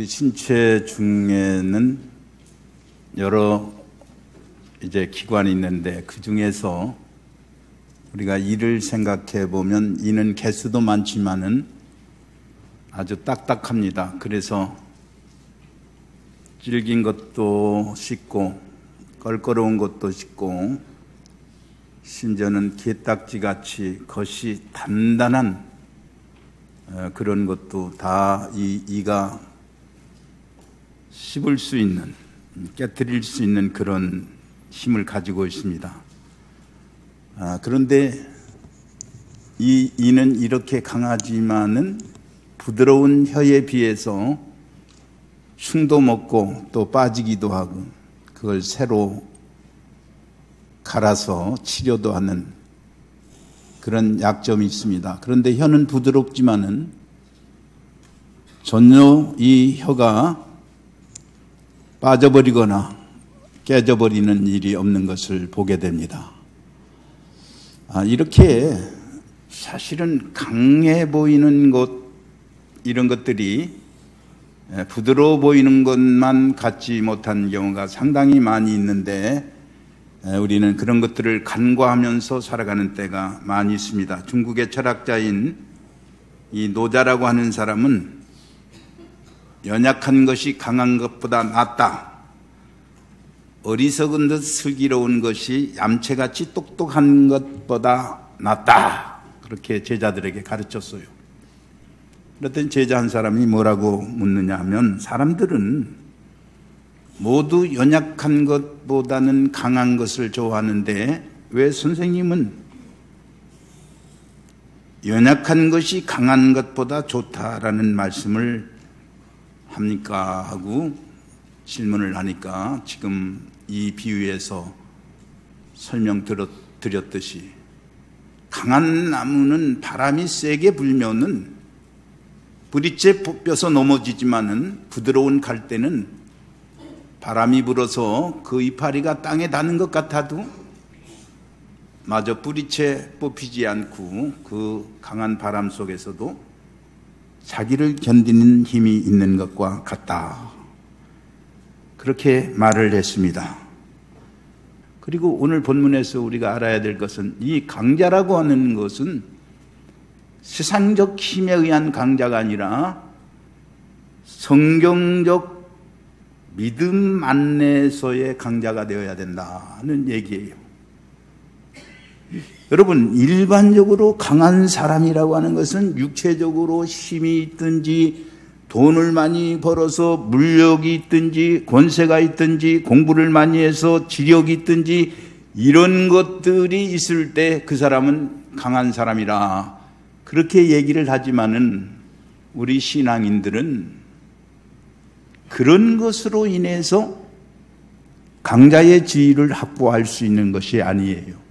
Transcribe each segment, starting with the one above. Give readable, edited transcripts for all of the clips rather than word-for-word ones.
우리 신체 중에는 여러 이제 기관이 있는데 그 중에서 우리가 이를 생각해 보면 이는 개수도 많지만은 아주 딱딱합니다. 그래서 질긴 것도 씻고 껄끄러운 것도 씻고 심지어는 게딱지 같이 겉이 단단한 그런 것도 다 이가 씹을 수 있는, 깨트릴 수 있는 그런 힘을 가지고 있습니다. 그런데 이는 이렇게 강하지만은 부드러운 혀에 비해서 흉도 먹고 또 빠지기도 하고 그걸 새로 갈아서 치료도 하는 그런 약점이 있습니다. 그런데 혀는 부드럽지만은 전혀 이 혀가 빠져버리거나 깨져버리는 일이 없는 것을 보게 됩니다. 이렇게 사실은 강해 보이는 것, 이런 것들이 부드러워 보이는 것만 갖지 못한 경우가 상당히 많이 있는데 우리는 그런 것들을 간과하면서 살아가는 때가 많이 있습니다. 중국의 철학자인 이 노자라고 하는 사람은 연약한 것이 강한 것보다 낫다. 어리석은 듯 슬기로운 것이 얌체같이 똑똑한 것보다 낫다. 그렇게 제자들에게 가르쳤어요. 그랬더니 제자 한 사람이 뭐라고 묻느냐 하면, 사람들은 모두 연약한 것보다는 강한 것을 좋아하는데 왜 선생님은 연약한 것이 강한 것보다 좋다라는 말씀을 합니까? 하고 질문을 하니까 지금 이 비유에서 설명드렸듯이 강한 나무는 바람이 세게 불면은 뿌리째 뽑혀서 넘어지지만은 부드러운 갈대는 바람이 불어서 그 이파리가 땅에 닿는 것 같아도 마저 뿌리채 뽑히지 않고 그 강한 바람 속에서도 자기를 견디는 힘이 있는 것과 같다. 그렇게 말을 했습니다. 그리고 오늘 본문에서 우리가 알아야 될 것은 이 강자라고 하는 것은 세상적 힘에 의한 강자가 아니라 성경적 믿음 안에서의 강자가 되어야 된다는 얘기예요. 여러분, 일반적으로 강한 사람이라고 하는 것은 육체적으로 힘이 있든지 돈을 많이 벌어서 물력이 있든지 권세가 있든지 공부를 많이 해서 지력이 있든지 이런 것들이 있을 때 그 사람은 강한 사람이라 그렇게 얘기를 하지만은 우리 신앙인들은 그런 것으로 인해서 강자의 지위를 확보할 수 있는 것이 아니에요.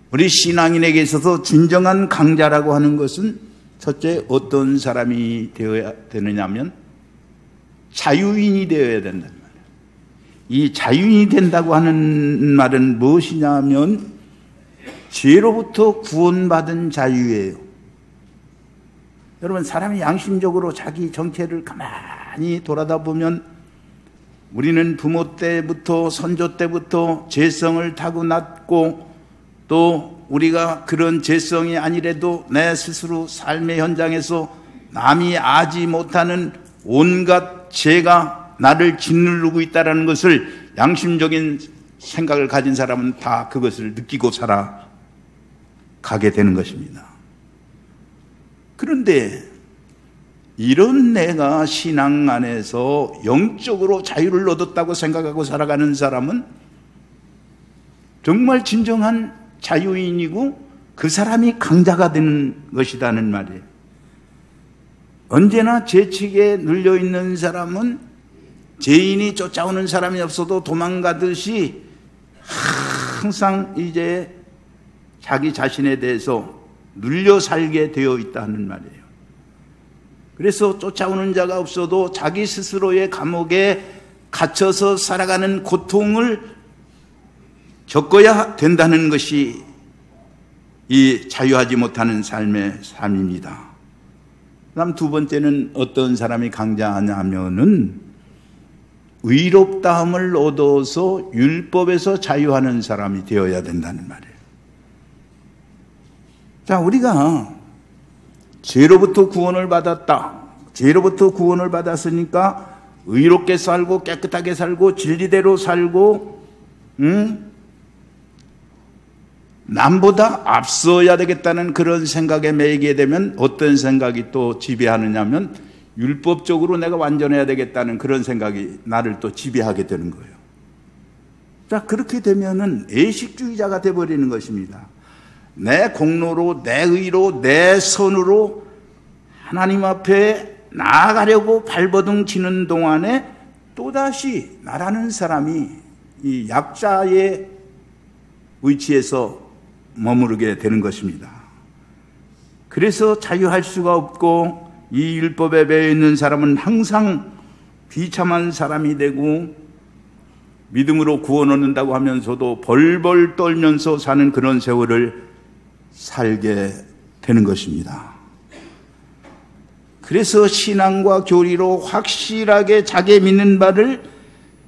우리 신앙인에게 있어서 진정한 강자라고 하는 것은 첫째 어떤 사람이 되어야 되느냐면 자유인이 되어야 된다는 말이에요. 이 자유인이 된다고 하는 말은 무엇이냐면 죄로부터 구원받은 자유예요. 여러분, 사람이 양심적으로 자기 정체를 가만히 돌아다 보면 우리는 부모 때부터 선조 때부터 죄성을 타고났고 또 우리가 그런 죄성이 아니래도 내 스스로 삶의 현장에서 남이 아지 못하는 온갖 죄가 나를 짓누르고 있다는 것을 양심적인 생각을 가진 사람은 다 그것을 느끼고 살아가게 되는 것입니다. 그런데 이런 내가 신앙 안에서 영적으로 자유를 얻었다고 생각하고 살아가는 사람은 정말 진정한 자유인이고 그 사람이 강자가 되는 것이라는 말이에요. 언제나 죄책에 눌려있는 사람은 죄인이 쫓아오는 사람이 없어도 도망가듯이 항상 이제 자기 자신에 대해서 눌려 살게 되어 있다는 말이에요. 그래서 쫓아오는 자가 없어도 자기 스스로의 감옥에 갇혀서 살아가는 고통을 겪어야 된다는 것이 이 자유하지 못하는 삶의 삶입니다. 그다음 두 번째는 어떤 사람이 강자하냐면은 의롭다함을 얻어서 율법에서 자유하는 사람이 되어야 된다는 말이에요. 자, 우리가 죄로부터 구원을 받았다. 죄로부터 구원을 받았으니까 의롭게 살고 깨끗하게 살고 진리대로 살고 남보다 앞서야 되겠다는 그런 생각에 매이게 되면 어떤 생각이 또 지배하느냐면 율법적으로 내가 완전해야 되겠다는 그런 생각이 나를 또 지배하게 되는 거예요. 자, 그렇게 되면은 애식주의자가 되어버리는 것입니다. 내 공로로, 내 의로, 내 선으로 하나님 앞에 나아가려고 발버둥 치는 동안에 또다시 나라는 사람이 이 약자의 위치에서 머무르게 되는 것입니다. 그래서 자유할 수가 없고 이 율법에 매여 있는 사람은 항상 비참한 사람이 되고 믿음으로 구원 얻는다고 하면서도 벌벌 떨면서 사는 그런 세월을 살게 되는 것입니다. 그래서 신앙과 교리로 확실하게 자기 믿는 바를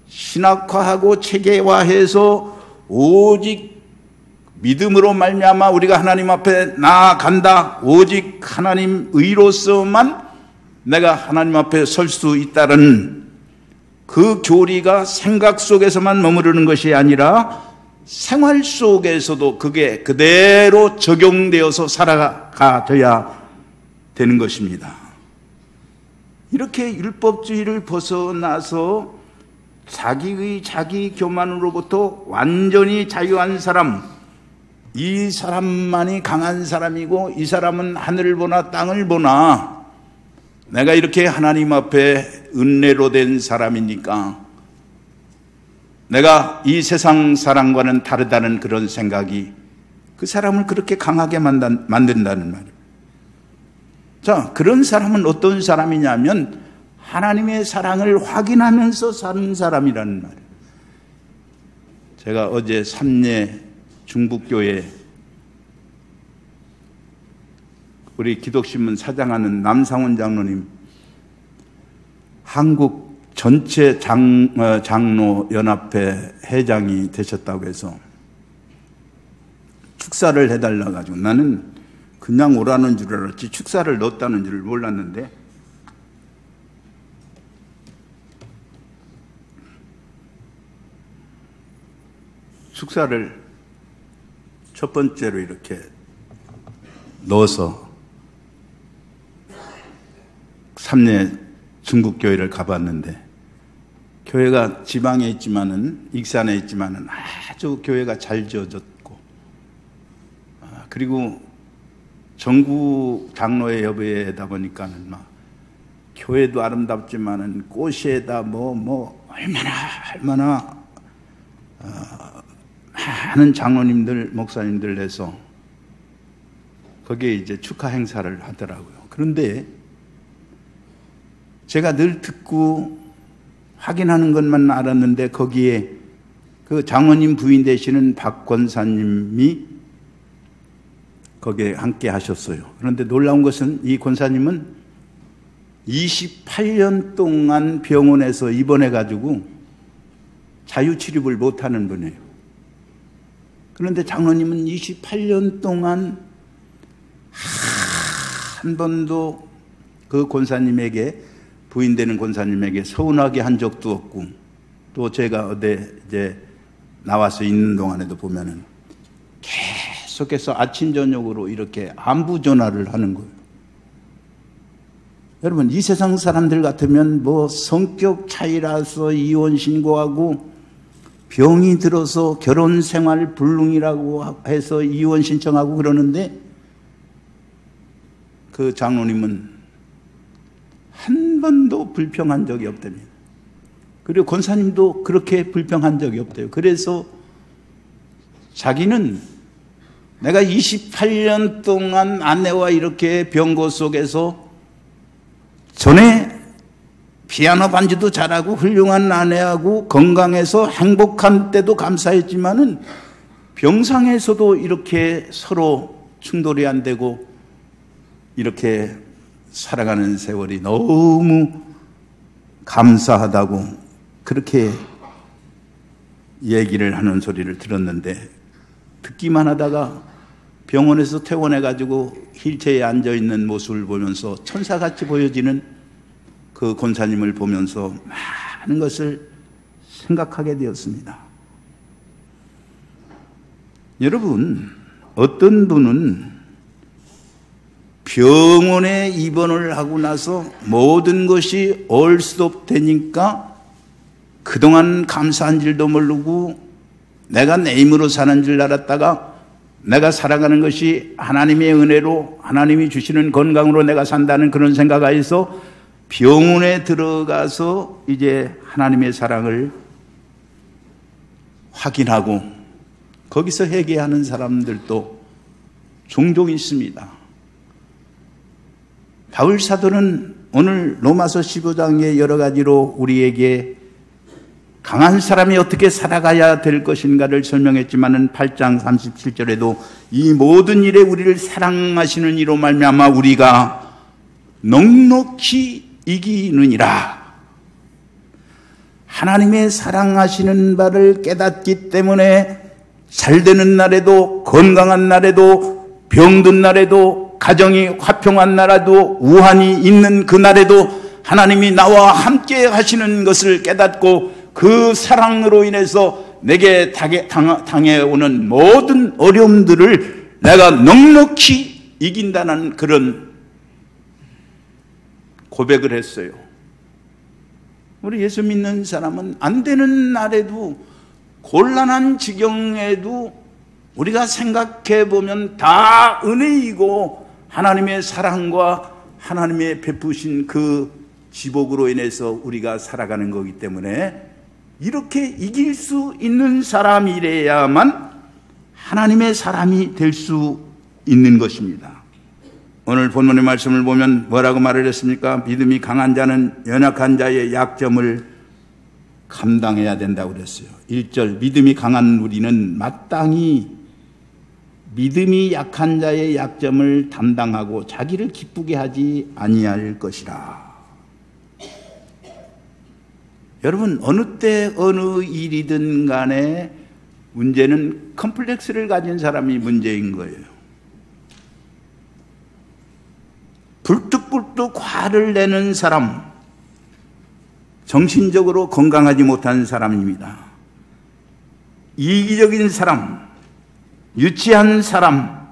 신학화하고 체계화해서 오직 믿음으로 말미암아 우리가 하나님 앞에 나아간다. 오직 하나님 의로서만 내가 하나님 앞에 설 수 있다는 그 교리가 생각 속에서만 머무르는 것이 아니라 생활 속에서도 그게 그대로 적용되어서 살아가야 되는 것입니다. 이렇게 율법주의를 벗어나서 자기의 자기 교만으로부터 완전히 자유한 사람, 이 사람만이 강한 사람이고 이 사람은 하늘을 보나 땅을 보나 내가 이렇게 하나님 앞에 은혜로 된 사람이니까 내가 이 세상 사람과는 다르다는 그런 생각이 그 사람을 그렇게 강하게 만든다는 말이에요. 자, 그런 사람은 어떤 사람이냐면 하나님의 사랑을 확인하면서 사는 사람이라는 말이에요. 제가 어제 삼례 중북교회 우리 기독신문 사장하는 남상원 장로님 한국 전체 장로연합회 회장이 되셨다고 해서 축사를 해달라 가지고 나는 그냥 오라는 줄 알았지 축사를 넣었다는 줄 몰랐는데 축사를 첫 번째로 이렇게 넣어서 삼례 중국교회를 가봤는데 교회가 지방에 있지만은 익산에 있지만은 아주 교회가 잘 지어졌고 그리고 전국 장로회 협의회다 보니까는 막 교회도 아름답지만은 꽃에다 얼마나 많은 장로님들 목사님들 내서 거기에 이제 축하 행사를 하더라고요. 그런데 제가 늘 듣고 확인하는 것만 알았는데 거기에 그 장로님 부인 되시는 박 권사님이 거기에 함께 하셨어요. 그런데 놀라운 것은 이 권사님은 28년 동안 병원에서 입원해가지고 자유치료를 못하는 분이에요. 그런데 장로님은 28년 동안 한 번도 그 권사님에게 부인되는 권사님에게 서운하게 한 적도 없고 또 제가 어디 이제 나와서 있는 동안에도 보면은 계속해서 아침 저녁으로 이렇게 안부 전화를 하는 거예요. 여러분 이 세상 사람들 같으면 뭐 성격 차이라서 이혼 신고하고 병이 들어서 결혼 생활 불능이라고 해서 이혼 신청하고 그러는데 그 장로님은 한 번도 불평한 적이 없답니다. 그리고 권사님도 그렇게 불평한 적이 없대요. 그래서 자기는 내가 28년 동안 아내와 이렇게 병고 속에서 전에 피아노 반주도 잘하고 훌륭한 아내하고 건강해서 행복한 때도 감사했지만은 병상에서도 이렇게 서로 충돌이 안 되고 이렇게 살아가는 세월이 너무 감사하다고 그렇게 얘기를 하는 소리를 들었는데, 듣기만 하다가 병원에서 퇴원해가지고 휠체어에 앉아있는 모습을 보면서 천사같이 보여지는 그 권사님을 보면서 많은 것을 생각하게 되었습니다. 여러분, 어떤 분은 병원에 입원을 하고 나서 모든 것이 얼스톱 되니까 그동안 감사한 줄도 모르고 내가 내 힘으로 사는 줄 알았다가 내가 살아가는 것이 하나님의 은혜로 하나님이 주시는 건강으로 내가 산다는 그런 생각하여서 병원에 들어가서 이제 하나님의 사랑을 확인하고 거기서 회개하는 사람들도 종종 있습니다. 바울 사도는 오늘 로마서 15장의 여러 가지로 우리에게 강한 사람이 어떻게 살아가야 될 것인가를 설명했지만은 8장 37절에도 이 모든 일에 우리를 사랑하시는 이로 말미암아 우리가 넉넉히 이기느니라. 하나님의 사랑하시는 바를 깨닫기 때문에 잘되는 날에도, 건강한 날에도, 병든 날에도, 가정이 화평한 날에도, 우환이 있는 그 날에도 하나님이 나와 함께 하시는 것을 깨닫고 그 사랑으로 인해서 내게 당해오는 모든 어려움들을 내가 넉넉히 이긴다는 그런 고백을 했어요. 우리 예수 믿는 사람은 안 되는 날에도, 곤란한 지경에도 우리가 생각해 보면 다 은혜이고 하나님의 사랑과 하나님의 베푸신 그 지복으로 인해서 우리가 살아가는 거기 때문에 이렇게 이길 수 있는 사람이래야만 하나님의 사람이 될 수 있는 것입니다. 오늘 본문의 말씀을 보면 뭐라고 말을 했습니까? 믿음이 강한 자는 연약한 자의 약점을 감당해야 된다고 그랬어요. 1절, 믿음이 강한 우리는 마땅히 믿음이 약한 자의 약점을 담당하고 자기를 기쁘게 하지 아니할 것이라. 여러분, 어느 때 어느 일이든 간에 문제는 컴플렉스를 가진 사람이 문제인 거예요. 불뚝불뚝 화를 내는 사람, 정신적으로 건강하지 못한 사람입니다. 이기적인 사람, 유치한 사람,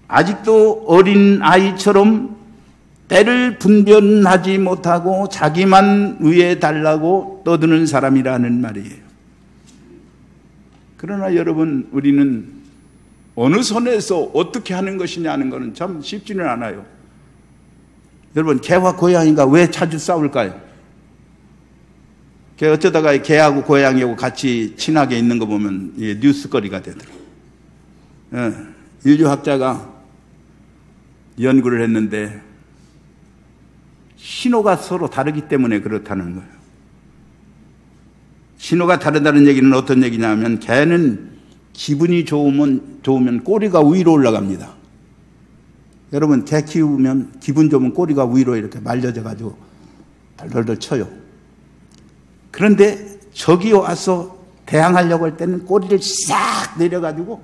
아직도 어린 아이처럼 때를 분별하지 못하고 자기만 위에 달라고 떠드는 사람이라는 말이에요. 그러나 여러분, 우리는 어느 선에서 어떻게 하는 것이냐는 것은 참 쉽지는 않아요. 여러분, 개와 고양이가 왜 자주 싸울까요? 어쩌다가 개하고 고양이하고 같이 친하게 있는 거 보면 뉴스거리가 되더라고요. 인류학자가 연구를 했는데 신호가 서로 다르기 때문에 그렇다는 거예요. 신호가 다르다는 얘기는 어떤 얘기냐면, 개는 기분이 좋으면 꼬리가 위로 올라갑니다. 여러분, 개 키우면 기분 좋으면 꼬리가 위로 이렇게 말려져가지고 덜덜덜 쳐요. 그런데 저기 와서 대항하려고 할 때는 꼬리를 싹 내려가지고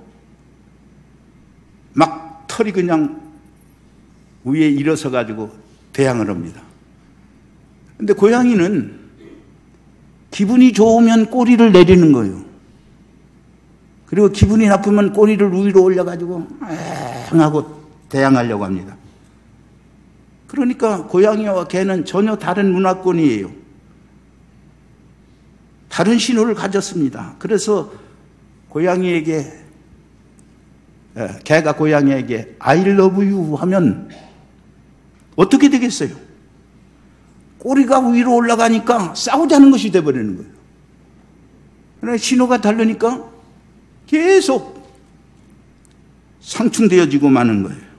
막 털이 그냥 위에 일어서가지고 대항을 합니다. 근데 고양이는 기분이 좋으면 꼬리를 내리는 거예요. 그리고 기분이 나쁘면 꼬리를 위로 올려가지고 하고 대항하려고 합니다. 그러니까 고양이와 개는 전혀 다른 문화권이에요. 다른 신호를 가졌습니다. 그래서 개가 고양이에게 I love you 하면 어떻게 되겠어요? 꼬리가 위로 올라가니까 싸우자는 것이 되어버리는 거예요. 그러나 신호가 다르니까 계속 상충되어지고 마는 거예요.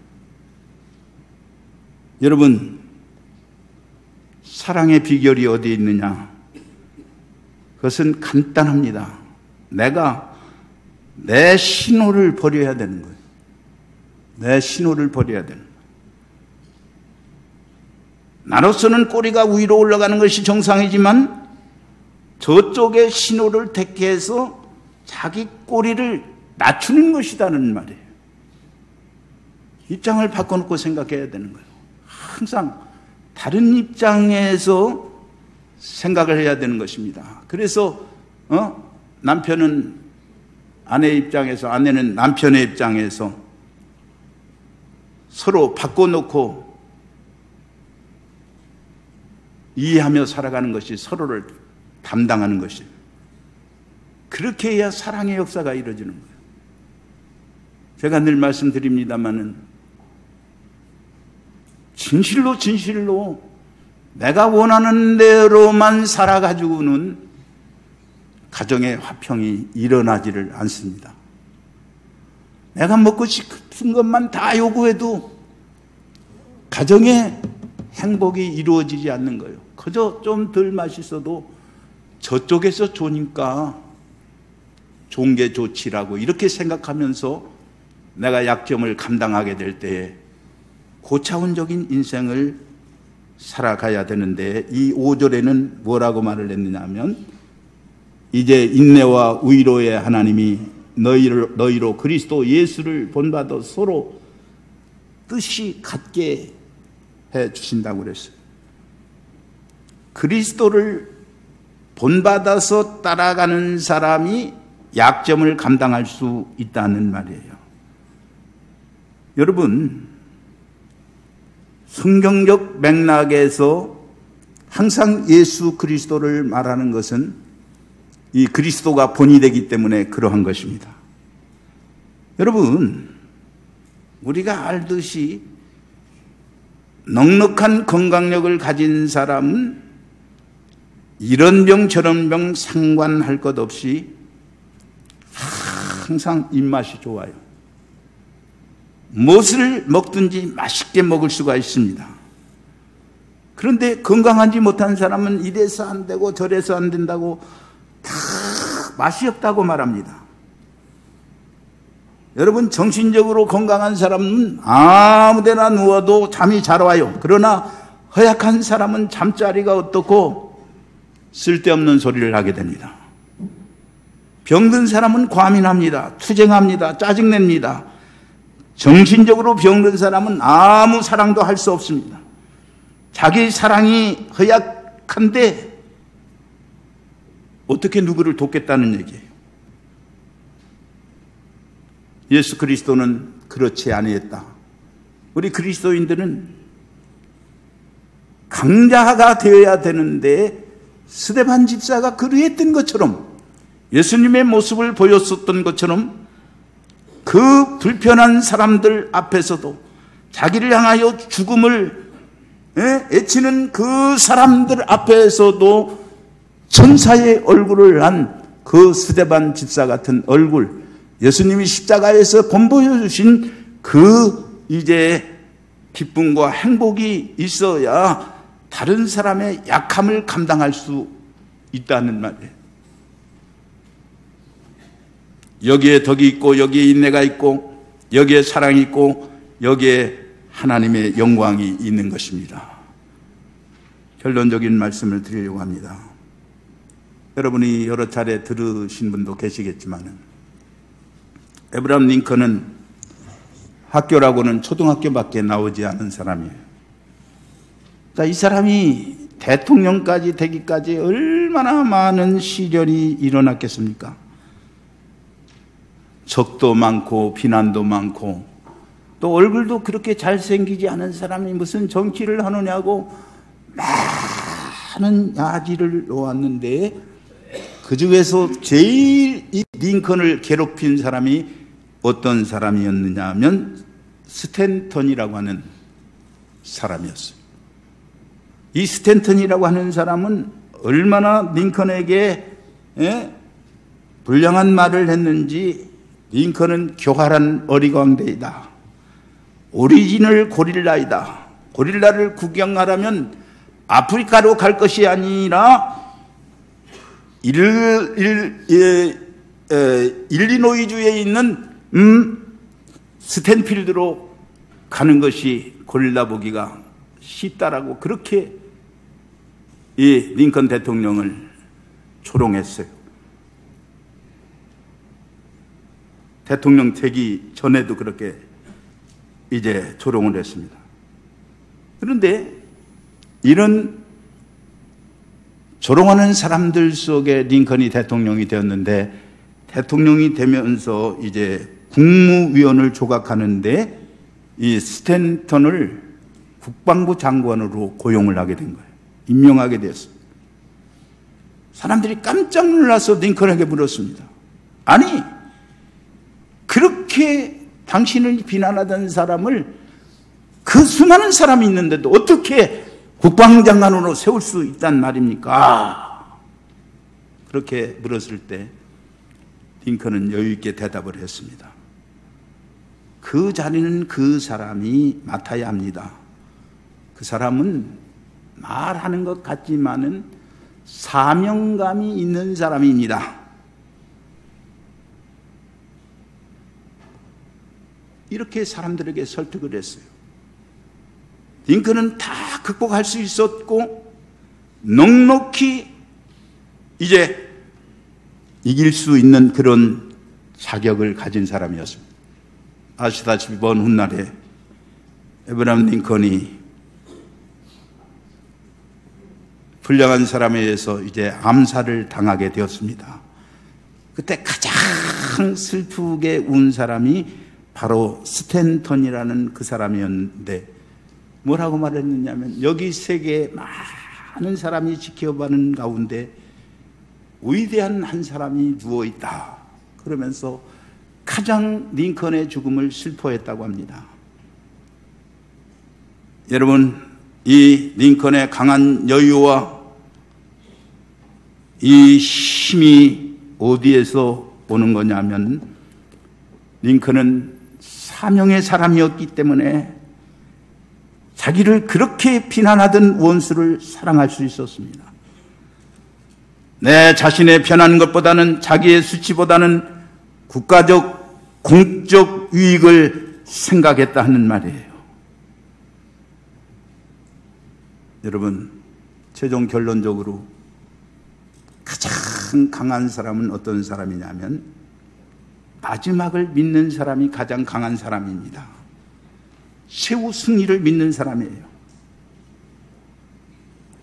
여러분, 사랑의 비결이 어디에 있느냐? 그것은 간단합니다. 내가 내 신호를 버려야 되는 거예요. 내 신호를 버려야 되는 거예요. 나로서는 꼬리가 위로 올라가는 것이 정상이지만 저쪽의 신호를 택해서 자기 꼬리를 낮추는 것이다는 말이에요. 입장을 바꿔놓고 생각해야 되는 거예요. 항상 다른 입장에서 생각을 해야 되는 것입니다. 그래서 남편은 아내 입장에서, 아내는 남편의 입장에서 서로 바꿔놓고 이해하며 살아가는 것이, 서로를 담당하는 것이, 그렇게 해야 사랑의 역사가 이루어지는 거예요. 제가 늘 말씀드립니다마는 진실로 내가 원하는 대로만 살아가지고는 가정의 화평이 일어나지를 않습니다. 내가 먹고 싶은 것만 다 요구해도 가정의 행복이 이루어지지 않는 거예요. 그저 좀 덜 맛있어도 저쪽에서 좋으니까 좋은 게 좋지라고 이렇게 생각하면서 내가 약점을 감당하게 될 때에 고차원적인 인생을 살아가야 되는데, 이 5절에는 뭐라고 말을 했느냐 하면, 이제 인내와 위로의 하나님이 너희로 그리스도 예수를 본받아 서로 뜻이 같게 해 주신다고 그랬어요. 그리스도를 본받아서 따라가는 사람이 약점을 감당할 수 있다는 말이에요. 여러분, 성경적 맥락에서 항상 예수 그리스도를 말하는 것은 이 그리스도가 본이 되기 때문에 그러한 것입니다. 여러분, 우리가 알듯이 넉넉한 건강력을 가진 사람은 이런 병 저런 병 상관할 것 없이 항상 입맛이 좋아요. 무엇을 먹든지 맛있게 먹을 수가 있습니다. 그런데 건강하지 못한 사람은 이래서 안 되고 저래서 안 된다고 다 맛이 없다고 말합니다. 여러분, 정신적으로 건강한 사람은 아무 데나 누워도 잠이 잘 와요. 그러나 허약한 사람은 잠자리가 어떻고 쓸데없는 소리를 하게 됩니다. 병든 사람은 과민합니다. 투쟁합니다. 짜증냅니다. 정신적으로 병든 사람은 아무 사랑도 할 수 없습니다. 자기 사랑이 허약한데 어떻게 누구를 돕겠다는 얘기예요. 예수 그리스도는 그렇지 아니했다. 우리 그리스도인들은 강자가 되어야 되는데 스데반 집사가 그리했던 것처럼, 예수님의 모습을 보였었던 것처럼 그 불편한 사람들 앞에서도 자기를 향하여 죽음을 애치는 그 사람들 앞에서도 천사의 얼굴을 한 그 스데반 집사 같은 얼굴, 예수님이 십자가에서 본보여주신 그 이제 기쁨과 행복이 있어야 다른 사람의 약함을 감당할 수 있다는 말이에요. 여기에 덕이 있고 여기에 인내가 있고 여기에 사랑이 있고 여기에 하나님의 영광이 있는 것입니다. 결론적인 말씀을 드리려고 합니다. 여러분이 여러 차례 들으신 분도 계시겠지만 에브라함 링컨은 학교라고는 초등학교밖에 나오지 않은 사람이에요. 자, 이 사람이 대통령까지 되기까지 얼마나 많은 시련이 일어났겠습니까? 적도 많고 비난도 많고, 또 얼굴도 그렇게 잘생기지 않은 사람이 무슨 정치를 하느냐고 많은 야지를 놓았는데, 그 중에서 제일 이 링컨을 괴롭힌 사람이 어떤 사람이었느냐 하면 스탠턴이라고 하는 사람이었어요. 이 스탠턴이라고 하는 사람은 얼마나 링컨에게 불량한 말을 했는지, 링컨은 교활한 어리광대이다. 오리지널 고릴라이다. 고릴라를 구경하려면 아프리카로 갈 것이 아니라 일리노이주에 있는 스탠필드로 가는 것이 고릴라 보기가 쉽다라고 그렇게 이 링컨 대통령을 조롱했어요. 대통령 되기 전에도 그렇게 이제 조롱을 했습니다. 그런데 이런 조롱하는 사람들 속에 링컨이 대통령이 되었는데, 대통령이 되면서 이제 국무위원을 조각하는데 이 스탠턴을 국방부 장관으로 고용을 하게 된 거예요. 임명하게 되었어요. 사람들이 깜짝 놀라서 링컨에게 물었습니다. 아니, 그렇게 당신을 비난하던 사람을, 그 수많은 사람이 있는데도 어떻게 국방장관으로 세울 수 있단 말입니까? 그렇게 물었을 때 링컨은 여유 있게 대답을 했습니다. 그 자리는 그 사람이 맡아야 합니다. 그 사람은 말하는 것 같지만은 사명감이 있는 사람입니다. 이렇게 사람들에게 설득을 했어요. 링컨은 다 극복할 수 있었고 넉넉히 이제 이길 수 있는 그런 자격을 가진 사람이었습니다. 아시다시피 먼 훗날에 에브라함 링컨이 불량한 사람에 의해서 이제 암살을 당하게 되었습니다. 그때 가장 슬프게 운 사람이 바로 스탠턴이라는 그 사람이었는데, 뭐라고 말했느냐면, 여기 세계에 많은 사람이 지켜보는 가운데 위대한 한 사람이 누워있다, 그러면서 가장 링컨의 죽음을 슬퍼했다고 합니다. 여러분, 이 링컨의 강한 여유와 이 힘이 어디에서 오는 거냐면, 링컨은 사명의 사람이었기 때문에 자기를 그렇게 비난하던 원수를 사랑할 수 있었습니다. 내 자신의 편한 것보다는, 자기의 수치보다는 국가적, 공적 유익을 생각했다 하는 말이에요. 여러분, 최종 결론적으로 가장 강한 사람은 어떤 사람이냐면, 마지막을 믿는 사람이 가장 강한 사람입니다. 최후 승리를 믿는 사람이에요.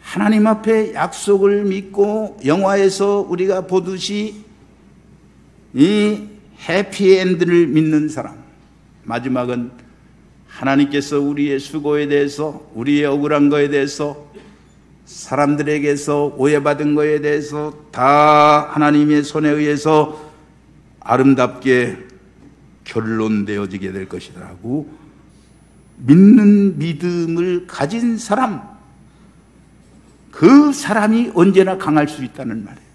하나님 앞에 약속을 믿고 영화에서 우리가 보듯이 이 해피엔드를 믿는 사람, 마지막은 하나님께서 우리의 수고에 대해서, 우리의 억울한 거에 대해서, 사람들에게서 오해받은 거에 대해서 다 하나님의 손에 의해서 아름답게 결론되어지게 될 것이라고 믿는 믿음을 가진 사람, 그 사람이 언제나 강할 수 있다는 말이에요.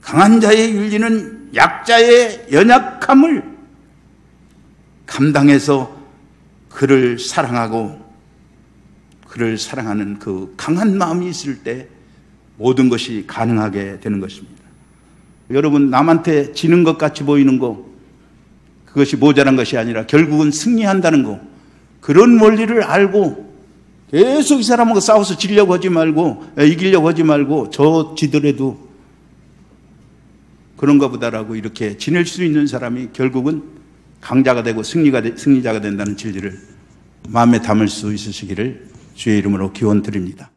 강한 자의 윤리는 약자의 연약함을 감당해서 그를 사랑하고 그를 사랑하는 그 강한 마음이 있을 때 모든 것이 가능하게 되는 것입니다. 여러분, 남한테 지는 것 같이 보이는 거, 그것이 모자란 것이 아니라 결국은 승리한다는 거, 그런 원리를 알고 계속 이 사람하고 싸워서 지려고 하지 말고, 이기려고 하지 말고, 저 지더라도 그런가 보다라고 이렇게 지낼 수 있는 사람이 결국은 강자가 되고 승리자가 된다는 진리를 마음에 담을 수 있으시기를 주의 이름으로 기원드립니다.